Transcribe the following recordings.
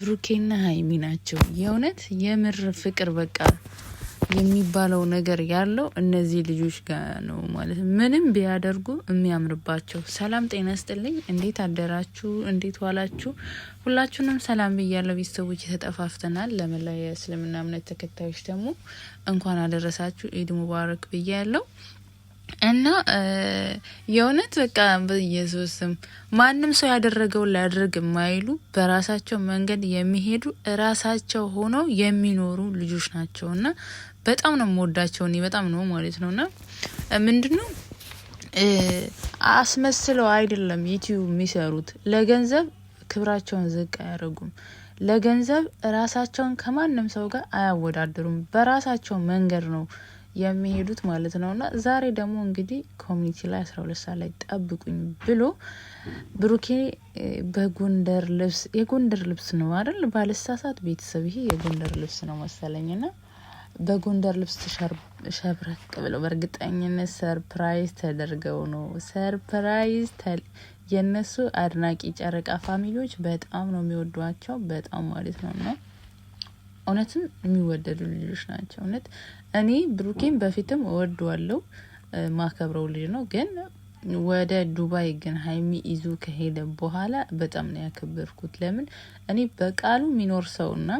ብሩኬና ሀይሚ ናቸው። የእውነት የምር ፍቅር በቃ የሚባለው ነገር ያለው እነዚህ ልጆች ጋር ነው ማለት ምንም ቢያደርጉ የሚያምርባቸው። ሰላም ጤና ስጥልኝ። እንዴት አደራችሁ? እንዴት ዋላችሁ? ሁላችሁንም ሰላም ብያለሁ። ቤተሰቦች ተጠፋፍተናል። ለመላ የእስልምና እምነት ተከታዮች ደግሞ እንኳን አደረሳችሁ ኢድ ሙባረክ ብያለሁ። እና የእውነት በቃ በኢየሱስም ማንም ሰው ያደረገውን ላያደርግ የማይሉ በራሳቸው መንገድ የሚሄዱ ራሳቸው ሆነው የሚኖሩ ልጆች ናቸው። እና በጣም ነው የምወዳቸው እኔ በጣም ነው ማለት ነውና ምንድነው አስመስለው አይደለም ዩቲዩብ የሚሰሩት። ለገንዘብ ክብራቸውን ዝቅ አያደርጉም። ለገንዘብ ራሳቸውን ከማንም ሰው ጋር አያወዳድሩም። በራሳቸው መንገድ ነው የሚሄዱት ማለት ነውና ዛሬ ደግሞ እንግዲህ ኮሚኒቲ ላይ 12 ሰዓት ላይ ጠብቁኝ ብሎ ብሩኬ በጎንደር ልብስ የጎንደር ልብስ ነው አይደል? ባለሳሳት ቤተሰብ ይሄ የጎንደር ልብስ ነው መሰለኝና በጎንደር ልብስ ሸብረቅ ብለው በእርግጠኝነት ሰርፕራይዝ ተደርገው ነው። ሰርፕራይዝ የነሱ አድናቂ ጨረቃ ፋሚሊዎች በጣም ነው የሚወዷቸው በጣም ማለት ነውና እውነትም የሚወደዱ ልጆች ናቸው። እውነት እኔ ብሩኬን በፊትም እወደዋለሁ ማከብረው ልጅ ነው። ግን ወደ ዱባይ ግን ሀይሚ ይዞ ከሄደ በኋላ በጣም ነው ያከበርኩት። ለምን እኔ በቃሉ የሚኖር ሰውና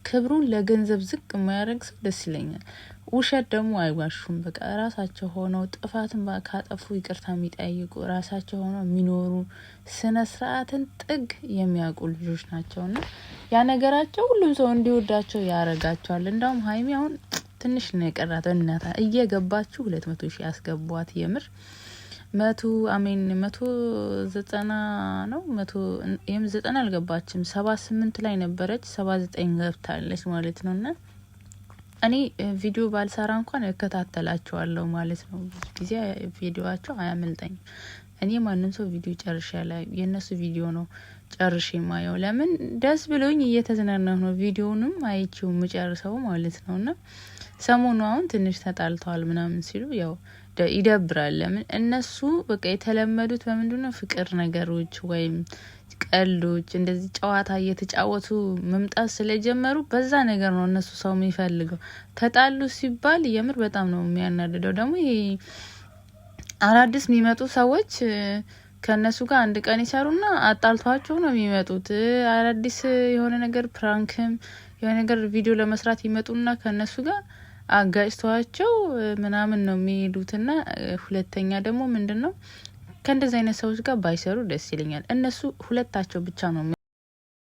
ክብሩን ለገንዘብ ዝቅ የማያደርግ ሰው ደስ ይለኛል። ውሸት ደግሞ አይዋሹም። በቃ ራሳቸው ሆነው ጥፋትን ካጠፉ ይቅርታ የሚጠይቁ ራሳቸው ሆነው የሚኖሩ ስነ ስርዓትን ጥግ የሚያውቁ ልጆች ናቸውና ያ ነገራቸው ሁሉም ሰው እንዲወዳቸው ያረጋቸዋል። እንደውም ሀይሚ አሁን ትንሽ ነው የቀራት። እናታ እየገባችሁ 200,000 ያስገቧት። የምር 190 ነው 190 አልገባችም። 78 ላይ ነበረች 79 ገብታለች ማለት ነውና እኔ ቪዲዮ ባልሰራ እንኳን እከታተላቸዋለሁ ማለት ነው። ብዙ ጊዜ ቪዲዮአቸው አያመልጠኝም። እኔ ማንንም ሰው ቪዲዮ ጨርሼ ላይ የነሱ ቪዲዮ ነው ጨርሼ ማየው። ለምን ደስ ብሎኝ እየተዝናናሁ ነው ቪዲዮንም አይቼው መጨረሰው ማለት ነውና ሰሞኑ አሁን ትንሽ ተጣልተዋል ምናምን ሲሉ ያው ይደብራል። ለምን እነሱ በቃ የተለመዱት በምንድነው ፍቅር ነገሮች ወይም ቀልዶች እንደዚህ ጨዋታ እየተጫወቱ መምጣት ስለጀመሩ በዛ ነገር ነው እነሱ ሰው የሚፈልገው። ተጣሉ ሲባል የምር በጣም ነው የሚያናድደው። ደግሞ ይሄ አዳዲስ የሚመጡ ሰዎች ከነሱ ጋር አንድ ቀን ይሰሩና አጣልቷቸው ነው የሚመጡት። አዳዲስ የሆነ ነገር ፕራንክም የሆነ ነገር ቪዲዮ ለመስራት ይመጡና ከነሱ ጋር አጋጭተዋቸው ምናምን ነው የሚሄዱትና ሁለተኛ ደግሞ ምንድነው ከእንደዚህ አይነት ሰዎች ጋር ባይሰሩ ደስ ይለኛል። እነሱ ሁለታቸው ብቻ ነው